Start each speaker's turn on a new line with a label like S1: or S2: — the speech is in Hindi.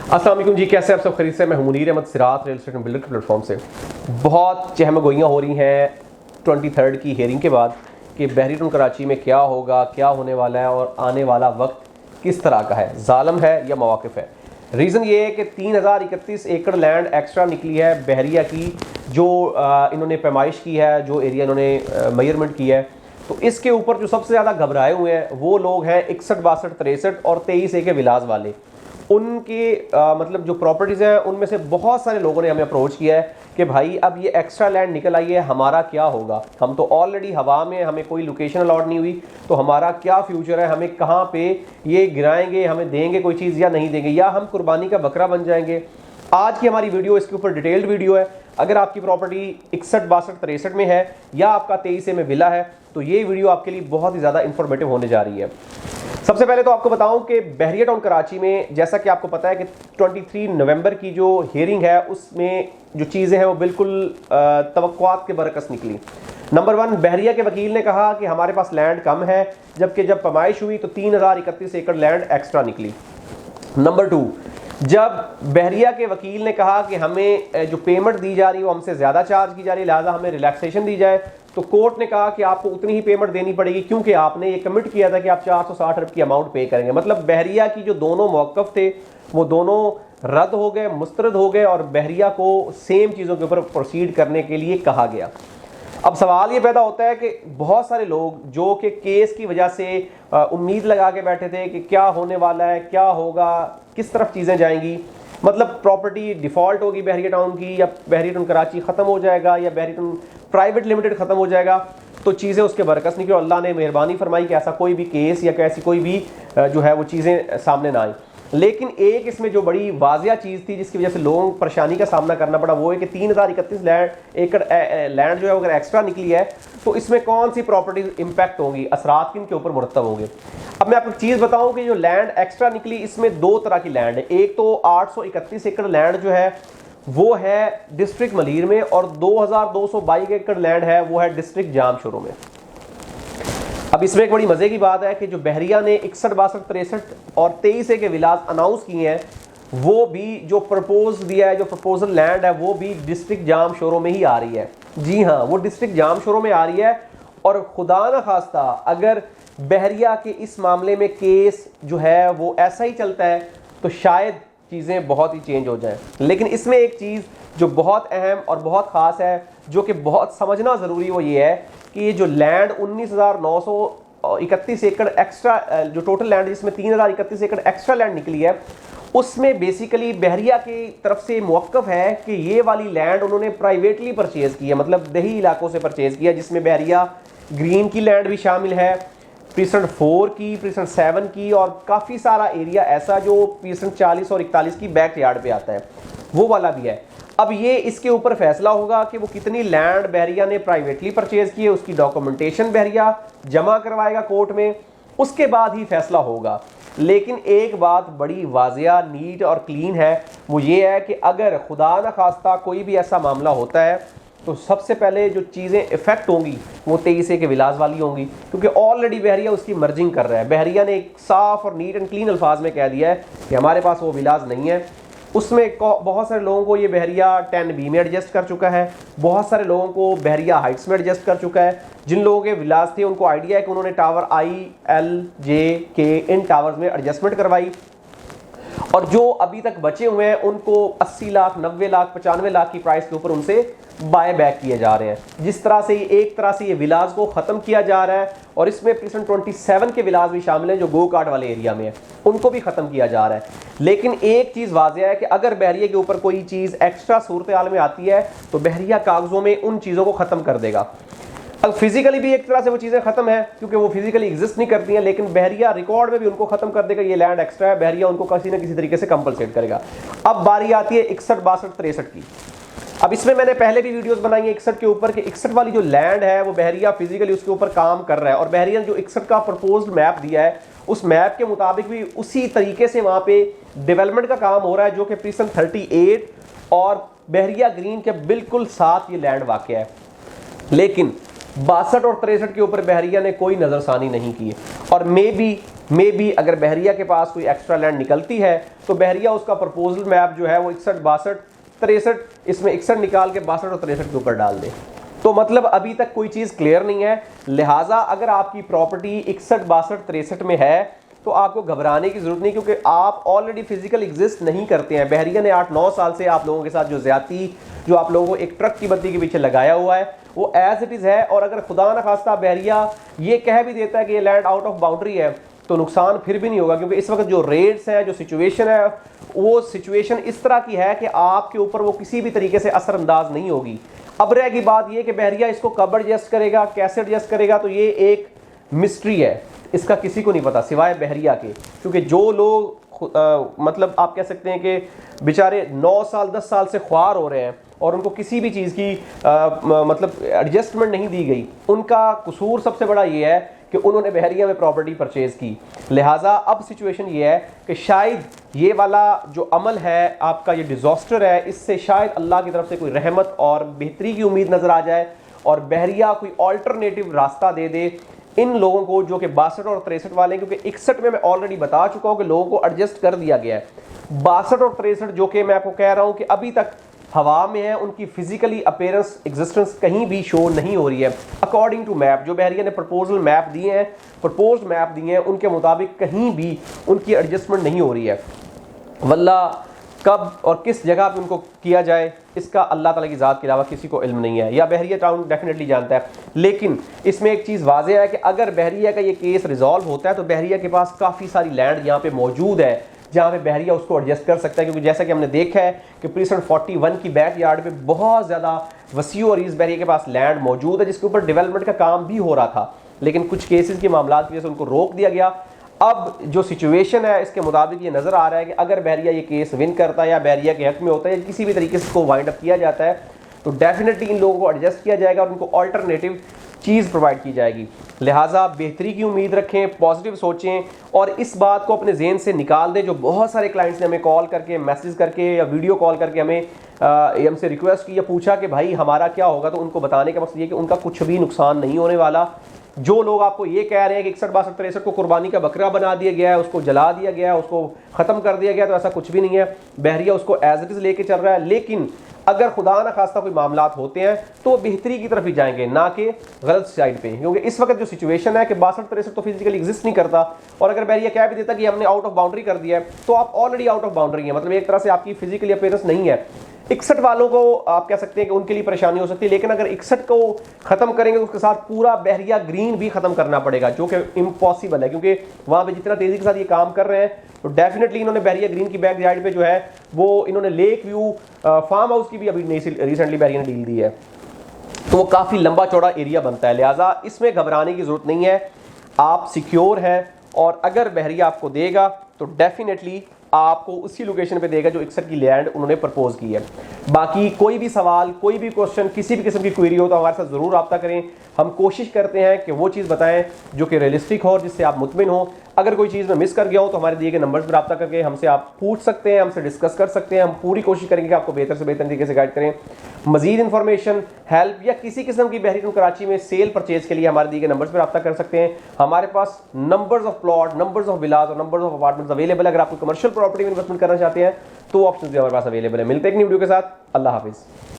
S1: अस्सलाम वालेकुम जी, कैसे आप सब खरीद से? मैं हूं मुनीर अहमद सिरात रियल एस्टेट बिल्डर के प्लेटफॉर्म से। बहुत चहमगोइयाँ हो रही हैं 23 की हेयरिंग के बाद कि बहरी टाउन कराची में क्या होगा, क्या होने वाला है और आने वाला वक्त किस तरह का है, जालम है या मवाक़िफ़ है। रीज़न ये है कि 3031 एकड़ लैंड एक्स्ट्रा निकली है बहरिया की, जो इन्होंने पैमाइश की है, जो एरिया इन्होंने मेजरमेंट की है। तो इसके ऊपर जो सबसे ज़्यादा घबराए हुए हैं वो लोग हैं 61, 62, 63 और 23 के विलास वाले। उनके मतलब जो प्रॉपर्टीज़ हैं उनमें से बहुत सारे लोगों ने हमें अप्रोच किया है कि भाई अब ये एक्स्ट्रा लैंड निकल आई है, हमारा क्या होगा? हम तो ऑलरेडी हवा में, हमें कोई लोकेशन अलॉट नहीं हुई, तो हमारा क्या फ्यूचर है? हमें कहाँ पे ये गिराएंगे? हमें देंगे कोई चीज़ या नहीं देंगे, या हम कुर्बानी का बकरा बन जाएंगे? आज की हमारी वीडियो इसके ऊपर डिटेल्ड वीडियो है। अगर आपकी प्रॉपर्टी 61, 62, 63 में है या आपका 23 में विला है तो ये वीडियो आपके लिए बहुत ही ज़्यादा इंफॉर्मेटिव होने जा रही है। सबसे पहले तो आपको बताऊं कि बहरिया टाउन कराची में, जैसा कि आपको पता है कि 23 नवंबर की जो हियरिंग है उसमें जो चीज़ें हैं वो बिल्कुल तवक्कुआत के बरकस निकली। नंबर 1, बहरिया के वकील ने कहा कि हमारे पास लैंड कम है, जबकि जब पैमाइश हुई तो 3031 एकड़ लैंड एक्स्ट्रा निकली। नंबर 2, जब बहरिया के वकील ने कहा कि हमें जो पेमेंट दी जा रही है वो हमसे ज़्यादा चार्ज की जा रही है, लिहाजा हमें रिलैक्सेशन दी जाए, तो कोर्ट ने कहा कि आपको उतनी ही पेमेंट देनी पड़ेगी क्योंकि आपने ये कमिट किया था कि आप 460 अरब की अमाउंट पे करेंगे। मतलब बहरिया की जो दोनों मौक़िफ़ थे वो दोनों रद्द हो गए, मुस्तरद हो गए और बहरिया को सेम चीज़ों के ऊपर प्रोसीड करने के लिए कहा गया। अब सवाल ये पैदा होता है कि बहुत सारे लोग जो कि केस की वजह से उम्मीद लगा के बैठे थे कि क्या होने वाला है, क्या होगा, किस तरफ चीज़ें जाएंगी, मतलब प्रॉपर्टी डिफ़ॉल्ट होगी बहरिया टाउन की, या बहरिया टाउन कराची ख़त्म हो जाएगा, या बहरिया टाउन प्राइवेट लिमिटेड ख़त्म हो जाएगा। तो चीज़ें उसके बरकस निकली। अल्लाह ने मेहरबानी फरमाई कि ऐसा कोई भी केस या कैसी कोई भी जो है वो चीज़ें सामने ना आई। लेकिन एक इसमें जो बड़ी वाजिया चीज़ थी जिसकी वजह से लोगों को परेशानी का सामना करना पड़ा वो है कि 3031 एकड़ लैंड जो है अगर एक्स्ट्रा निकली है तो इसमें कौन सी प्रॉपर्टीज इंपैक्ट होंगी, असरात किन के ऊपर मुरतब होंगे। अब मैं आपको चीज़ बताऊं कि जो लैंड एक्स्ट्रा निकली इसमें दो तरह की लैंड है। एक तो 831 एकड़ लैंड जो है वो है डिस्ट्रिक्ट मलीर में, और 2222 एकड़ लैंड है वो है डिस्ट्रिक्ट जाम शुरू में। अब इसमें एक बड़ी मजे की बात है कि जो बहरिया ने 61, 62, 63 और 23 के विलास अनाउंस किए हैं वो भी जो प्रपोज दिया है, जो प्रपोजल लैंड है वो भी डिस्ट्रिक्ट जाम शोरों में ही आ रही है। जी हाँ, वो डिस्ट्रिक्ट जाम शोरों में आ रही है। और खुदा न खास्ता अगर बहरिया के इस मामले में केस जो है वो ऐसा ही चलता है तो शायद चीज़ें बहुत ही चेंज हो जाएं। लेकिन इसमें एक चीज़ जो बहुत अहम और बहुत ख़ास है, जो कि बहुत समझना ज़रूरी, वो ये है कि ये जो लैंड 19,931 एकड़ एक्स्ट्रा, जो टोटल लैंड जिसमें 3031 एकड़ एक्स्ट्रा लैंड निकली है, उसमें बेसिकली बहरिया की तरफ से मौक़िफ़ है कि ये वाली लैंड उन्होंने प्राइवेटली परचेज़ की है, मतलब दही इलाकों से परचेज़ किया, जिसमें बहरिया ग्रीन की लैंड भी शामिल है, प्रीसेंट 4 की, प्रीसेंट 7 की, और काफ़ी सारा एरिया ऐसा जो प्रीसेंट 40 और 41 की बैक यार्ड पे आता है, वो वाला भी है। अब ये इसके ऊपर फैसला होगा कि वो कितनी लैंड बहरिया ने प्राइवेटली परचेज की है, उसकी डॉक्यूमेंटेशन बहरिया जमा करवाएगा कोर्ट में, उसके बाद ही फैसला होगा। लेकिन एक बात बड़ी वाजिया, नीट और क्लीन है, वो ये है कि अगर खुदा न खास्ता कोई भी ऐसा मामला होता है तो सबसे पहले जो चीज़ें इफेक्ट होंगी वो 23 के विलास वाली होंगी, क्योंकि ऑलरेडी बहरिया उसकी मर्जिंग कर रहा है। बहरिया ने एक साफ और नीट एंड क्लीन अल्फाज में कह दिया है कि हमारे पास वो विलास नहीं है। उसमें बहुत सारे लोगों को ये बहरिया 10B में एडजस्ट कर चुका है, बहुत सारे लोगों को बहरिया हाइट्स में एडजस्ट कर चुका है। जिन लोगों के विलास थे उनको आइडिया है कि उन्होंने tower I, L, J, K in towers में एडजस्टमेंट करवाई, और जो अभी तक बचे हुए हैं उनको 80 लाख, 90 लाख, 95 लाख की प्राइस के ऊपर उनसे बाय बैक किए जा रहे हैं। जिस तरह से एक तरह से ये विलास को ख़त्म किया जा रहा है, और इसमें प्रीसेंट 27 के विलास भी शामिल हैं जो गो कार्ट वाले एरिया में है, उनको भी ख़त्म किया जा रहा है। लेकिन एक चीज़ वाज़ेह है कि अगर बहरिया के ऊपर कोई चीज़ एक्स्ट्रा सूरत हाल में आती है तो बहरिया कागज़ों में उन चीज़ों को ख़त्म कर देगा। अब फिजिकली भी एक तरह से वो चीज़ें ख़त्म है क्योंकि वो फिजिकली एग्जिस्ट नहीं करती हैं, लेकिन बहरिया रिकॉर्ड में भी उनको ख़त्म कर देगा। ये लैंड एक्स्ट्रा है, बहरिया उनको किसी न किसी तरीके से कंपलसेट करेगा। अब बारी आती है 61, 62, 63 की। अब इसमें मैंने पहले भी वीडियोस बनाई है 61 के ऊपर कि 61 वाली जो लैंड है वो बहरिया फिजिकली उसके ऊपर काम कर रहा है, और बहरिया ने जो 61 का प्रपोज्ड मैप दिया है उस मैप के मुताबिक भी उसी तरीके से वहाँ पे डेवलपमेंट का काम हो रहा है, जो कि प्रीसेंट 38 और बहरिया ग्रीन के बिल्कुल साथ ये लैंड वाक़ है। लेकिन 62 और 63 के ऊपर बहरिया ने कोई नज़रसानी नहीं की। और मे बी अगर बहरिया के पास कोई एक्स्ट्रा लैंड निकलती है तो बहरिया उसका प्रपोजल मैप जो है वो 61, 62, 63, इसमें 61 निकाल के 62 और 63 के ऊपर डाल दे। तो मतलब अभी तक कोई चीज़ क्लियर नहीं है। लिहाजा अगर आपकी प्रॉपर्टी 61, 62, 63 में है तो आपको घबराने की जरूरत नहीं, क्योंकि आप ऑलरेडी फिजिकल एग्जिस्ट नहीं करते हैं। बहरिया ने 8-9 साल से आप लोगों के साथ जो ज्यादती, जो आप लोगों को एक ट्रक की बत्ती के पीछे लगाया हुआ है, वो एज इट इज़ है। और अगर खुदा न खास्ता बहरिया ये कह भी देता है कि ये लैंड आउट ऑफ बाउंड्री है तो नुकसान फिर भी नहीं होगा, क्योंकि इस वक्त जो रेट्स हैं, जो सिचुएशन है, वो सिचुएशन इस तरह की है कि आपके ऊपर वो किसी भी तरीके से असरअंदाज नहीं होगी। अब रहेगी बात ये कि बहरिया इसको कब एडजस्ट करेगा, कैसे एडजस्ट करेगा, तो ये एक मिस्ट्री है, इसका किसी को नहीं पता सिवाय बहरिया के। क्योंकि जो लोग मतलब आप कह सकते हैं कि बेचारे 9 साल 10 साल से ख्वार हो रहे हैं और उनको किसी भी चीज़ की मतलब एडजस्टमेंट नहीं दी गई, उनका कसूर सबसे बड़ा ये है कि उन्होंने बहरिया में प्रॉपर्टी परचेज की। लिहाजा अब सिचुएशन ये है कि शायद ये वाला जो अमल है आपका, ये डिजास्टर है, इससे शायद अल्लाह की तरफ से कोई रहमत और बेहतरी की उम्मीद नज़र आ जाए और बहरिया कोई ऑल्टरनेटिव रास्ता दे दे इन लोगों को जो कि 62 और 63 वाले, क्योंकि 61 में मैं ऑलरेडी बता चुका हूं कि लोगों को एडजस्ट कर दिया गया है। 62 और 63 जो कि मैं आपको कह रहा हूं कि अभी तक हवा में है, उनकी फिजिकली अपीयरेंस एग्जिस्टेंस कहीं भी शो नहीं हो रही है। अकॉर्डिंग टू मैप जो बहरिया ने प्रपोजल मैप दिए हैं, प्रपोज्ड मैप दिए हैं, उनके मुताबिक कहीं भी उनकी एडजस्टमेंट नहीं हो रही है। वल्ला कब और किस जगह पे उनको किया जाए इसका अल्लाह ताला की ज़ात के अलावा किसी को इल्म नहीं है, या बहरिया टाउन डेफिनेटली जानता है। लेकिन इसमें एक चीज़ वाज़ेह है कि अगर बहरिया का ये केस रिजॉल्व होता है तो बहरिया के पास काफ़ी सारी लैंड यहाँ पे मौजूद है जहाँ पे बहरिया उसको एडजस्ट कर सकता है। क्योंकि जैसा कि हमने देखा है कि प्रीसेंट 41 की बैक यार्ड पे बहुत ज़्यादा वसी और ईज बहरिया के पास लैंड मौजूद है जिसके ऊपर डेवलपमेंट का काम भी हो रहा था, लेकिन कुछ केसेस के मामला की वजह से उनको रोक दिया गया। अब जो सिचुएशन है इसके मुताबिक ये नज़र आ रहा है कि अगर बहरिया ये केस विन करता है या बहरिया के हक में होता है या किसी भी तरीके से इसको वाइंड अप किया जाता है तो डेफिनेटली इन लोगों को एडजस्ट किया जाएगा और उनको अल्टरनेटिव चीज़ प्रोवाइड की जाएगी। लिहाजा बेहतरी की उम्मीद रखें, पॉजिटिव सोचें और इस बात को अपने जहन से निकाल दें। जो बहुत सारे क्लाइंट्स ने हमें कॉल करके, मैसेज करके या वीडियो कॉल करके हमसे रिक्वेस्ट की या पूछा कि भाई हमारा क्या होगा, तो उनको बताने का मकसद ये कि उनका कुछ भी नुकसान नहीं होने वाला। जो लोग आपको ये कह रहे हैं कि 61, 62, 63 को कुर्बानी का बकरा बना दिया गया है, उसको जला दिया गया है, उसको ख़त्म कर दिया गया, तो ऐसा कुछ भी नहीं है। बहरिया उसको एज इट इज़ लेके चल रहा है। लेकिन अगर खुदा न खास्ता कोई मामलात होते हैं तो वो बेहतरी की तरफ ही जाएंगे, ना कि गलत साइड पे। क्योंकि इस वक्त जो सिचुएशन है कि 62, 63 तो फिजिकली एग्जिस्ट नहीं करता, और अगर बहरिया कह भी देता कि हमने आउट ऑफ बाउंड्री कर दिया है तो आप ऑलरेडी आउट ऑफ बाउंड्री है, मतलब एक तरह से आपकी फिजिकली अपीयरेंस नहीं है। 61 वालों को आप कह सकते हैं कि उनके लिए परेशानी हो सकती है, लेकिन अगर 61 को खत्म करेंगे तो उसके साथ पूरा बहरिया ग्रीन भी खत्म करना पड़ेगा, जो कि इम्पॉसिबल है। क्योंकि वहां पे जितना तेजी के साथ ये काम कर रहे हैं तो डेफिनेटली इन्होंने बहरिया ग्रीन की बैक साइड पे जो है वो इन्होंने लेक व्यू फार्म हाउस की भी अभी रिसेंटली बहरिया ने डील दी है, तो वो काफी लंबा चौड़ा एरिया बनता है। लिहाजा इसमें घबराने की जरूरत नहीं है, आप सिक्योर हैं। और अगर बहरिया आपको देगा तो डेफिनेटली आपको उसी लोकेशन पे देगा जो 61 की लैंड उन्होंने प्रपोज की है। बाकी कोई भी सवाल, कोई भी क्वेश्चन, किसी भी किस्म की क्वेरी हो तो हमारे साथ ज़रूर रब्ता करें। हम कोशिश करते हैं कि वो चीज़ बताएं जो कि रियलिस्टिक हो और जिससे आप मुतमिन हो। अगर कोई चीज़ में मिस कर गया हो तो हमारे दिए गए नंबर्स पर रब्ता करके हमसे आप पूछ सकते हैं, हमसे डिस्कस कर सकते हैं। हम पूरी कोशिश करेंगे कि आपको बेहतर से बेहतर तरीके से गाइड करें। मजीद इन्फॉर्मेशन, हेल्प या किसी किस्म की बहरीन कराची में सेल परचेज के लिए हमारे दिए गए नंबर्स पर रब्ता कर सकते हैं। हमारे पास numbers of plot, numbers of villas और नंबर्स ऑफ अपार्टमेंट्स अवेलेबल है। अगर आपको कमर्शियल प्रॉपर्टी में इन्वेस्टमेंट करना चाहते हैं तो ऑप्शन भी हमारे पास अवेलेबल है। मिलते हैं एक न्यू वीडियो के साथ। अल्लाह हाफिज़।